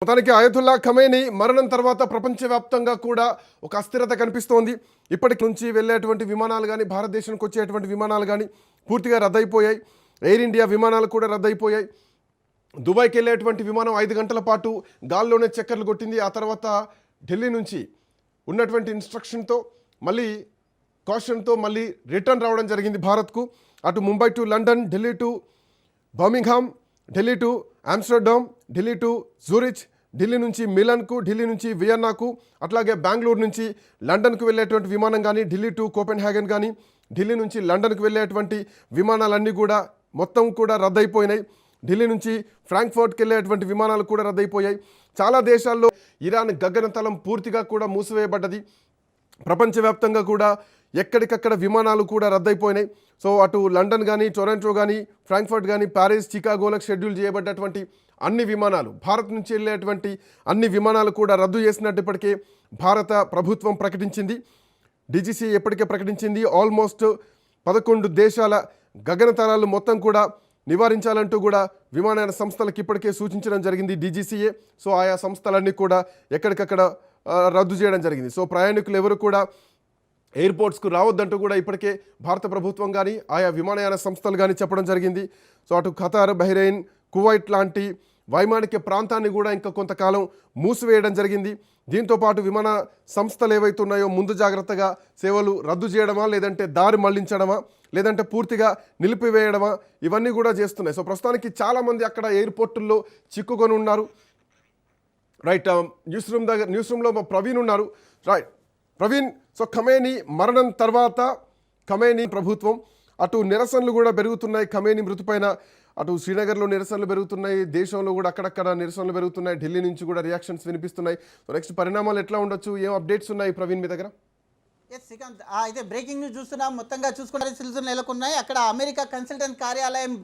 మొత్తానికి Ayatollah Khamenei మరణం తర్వాత ప్రపంచవ్యాప్తంగా కూడా ఒక అస్థిరత కనిపిస్తోంది. ఇప్పటి నుంచి వెళ్ళేటువంటి విమానాలు కానీ భారతదేశానికి వచ్చేటువంటి విమానాలు కానీ పూర్తిగా రద్దయిపోయాయి. ఎయిర్ ఇండియా విమానాలు కూడా రద్దయిపోయాయి. దుబాయ్కి వెళ్ళేటువంటి విమానం 5 గంటల పాటు గాల్లోనే చక్కర్లు కొట్టింది. ఆ తర్వాత ఢిల్లీ నుంచి ఉన్నటువంటి ఇన్స్ట్రక్షన్తో మళ్ళీ కాషన్తో మళ్ళీ రిటర్న్ రావడం జరిగింది భారత్కు. అటు Mumbai to London, Delhi to Birmingham, Delhi to Amsterdam, Delhi to Zurich, Delhi నుంచి మిలన్కు, ఢిల్లీ నుంచి వియన్నాకు, అట్లాగే బెంగళూరు నుంచి లండన్కు వెళ్ళేటువంటి విమానం కానీ, ఢిల్లీ టు కోపెన్హాగన్ కానీ, ఢిల్లీ నుంచి లండన్కు వెళ్ళేటువంటి విమానాలన్నీ కూడా మొత్తం కూడా రద్దయిపోయినాయి. ఢిల్లీ నుంచి ఫ్రాంక్ఫర్ట్కి వెళ్ళేటువంటి విమానాలు కూడా రద్దయిపోయాయి. చాలా దేశాల్లో ఇరాన్ గగనతలం పూర్తిగా కూడా మూసివేయబడ్డది. ప్రపంచవ్యాప్తంగా కూడా ఎక్కడికక్కడ విమానాలు కూడా రద్దయిపోయినాయి. సో అటు లండన్ కానీ, టొరంటో కానీ, ఫ్రాంక్ఫర్ట్ కానీ, ప్యారిస్, చికాగోలకు షెడ్యూల్ చేయబడ్డటువంటి అన్ని విమానాలు, భారత్ నుంచి వెళ్ళేటువంటి అన్ని విమానాలు కూడా రద్దు చేసినట్టు ఇప్పటికే భారత ప్రభుత్వం ప్రకటించింది. డీజీసీ ఎప్పటికే ప్రకటించింది. ఆల్మోస్ట్ 11 దేశాల గగనతలాలు మొత్తం కూడా నివారించాలంటూ కూడా విమానయాన సంస్థలకు ఇప్పటికే సూచించడం జరిగింది డీజీసీఏ. సో ఆయా సంస్థలన్నీ కూడా ఎక్కడికక్కడ రద్దు చేయడం జరిగింది. సో ప్రయాణికులు ఎవరు కూడా ఎయిర్పోర్ట్స్కు రావద్దంటూ కూడా ఇప్పటికే భారత ప్రభుత్వం కానీ ఆయా విమానయాన సంస్థలు కానీ చెప్పడం జరిగింది. సో అటు ఖతార్, బహ్రెయిన్, కువైట్ లాంటి వైమానిక ప్రాంతాన్ని కూడా ఇంకా కొంతకాలం మూసివేయడం జరిగింది. దీంతోపాటు విమాన సంస్థలు ఏవైతే ఉన్నాయో ముందు జాగ్రత్తగా సేవలు రద్దు చేయడమా, లేదంటే దారి మళ్లించడమా, లేదంటే పూర్తిగా నిలిపివేయడమా, ఇవన్నీ కూడా చేస్తున్నాయి. సో ప్రస్తుతానికి చాలామంది అక్కడ ఎయిర్పోర్టుల్లో చిక్కుకొని ఉన్నారు. రైట్, న్యూస్ రూమ్లో మా ప్రవీణ్ ఉన్నారు. రైట్ ప్రవీణ్, సో ఖమేనీ మరణం తర్వాత ఖమేనీ ప్రభుత్వం అటు నిరసనలు కూడా పెరుగుతున్నాయి. ఖమేనీ మృతిపైన అటు శ్రీనగర్లో నిరసనలు పెరుగుతున్నాయి, దేశంలో కూడా అక్కడక్కడ నిరసనలు పెరుగుతున్నాయి, ఢిల్లీ నుంచి కూడా రియాక్షన్స్ వినిపిస్తున్నాయి. సో నెక్స్ట్ పరిణామాలు ఎట్లా ఉండొచ్చు, ఏం అప్డేట్స్ ఉన్నాయి ప్రవీణ్ మీ దగ్గర? ఎస్ శ్రీకాంత్, అయితే బ్రేకింగ్ న్యూస్ చూస్తున్నాం. మొత్తంగా చూసుకుంటే సిల్సిలు నెలకొన్నాయి. అక్కడ అమెరికా కన్సల్టెంట్ కార్యాలయం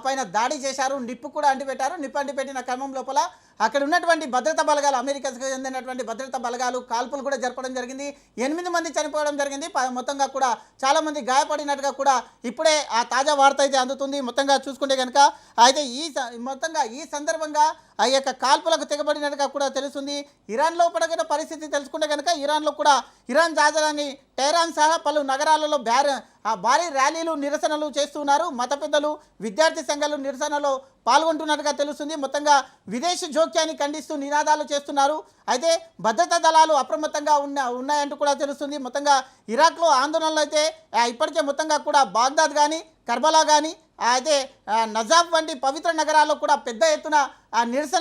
పైన దాడి చేశారు, నిప్పు కూడా అంటిపెట్టారు. నిప్పు అంటిపెట్టిన క్రమం లోపల అక్కడ ఉన్నటువంటి భద్రతా బలగాలు, అమెరికాకు చెందినటువంటి భద్రతా బలగాలు కాల్పులు కూడా జరపడం జరిగింది. 8 మంది చనిపోవడం జరిగింది. మొత్తంగా కూడా చాలామంది గాయపడినట్టుగా కూడా ఇప్పుడే ఆ తాజా వార్త అయితే అందుతుంది. మొత్తంగా చూసుకుంటే కనుక అయితే ఈ సందర్భంగా ఆ యొక్క కాల్పులకు తెగబడినట్టుగా కూడా తెలుస్తుంది. ఇరాన్లో పడగిన పరిస్థితి తెలుసుకుంటే కనుక ఇరాన్లో కూడా ఇరాన్ రాజధాని టెహరాన్ సహా పలు నగరాలలో భారీ ర్యాలీలు, నిరసనలు చేస్తున్నారు. మత పెద్దలు, విద్యార్థి సంఘాలు నిరసనలో పాల్గొంటున్నట్టుగా తెలుస్తుంది. మొత్తంగా విదేశీ జోక్యాన్ని ఖండిస్తూ నినాదాలు చేస్తున్నారు. అయితే భద్రతా దళాలు అప్రమత్తంగా ఉన్నాయంటూ కూడా తెలుస్తుంది. మొత్తంగా ఇరాక్లో ఆందోళనలు అయితే ఇప్పటికే మొత్తంగా కూడా బాగ్దాద్ కానీ, కర్బలా కానీ, అయితే నజాఫ్ వంటి పవిత్ర నగరాల్లో కూడా పెద్ద ఎత్తున నిరసన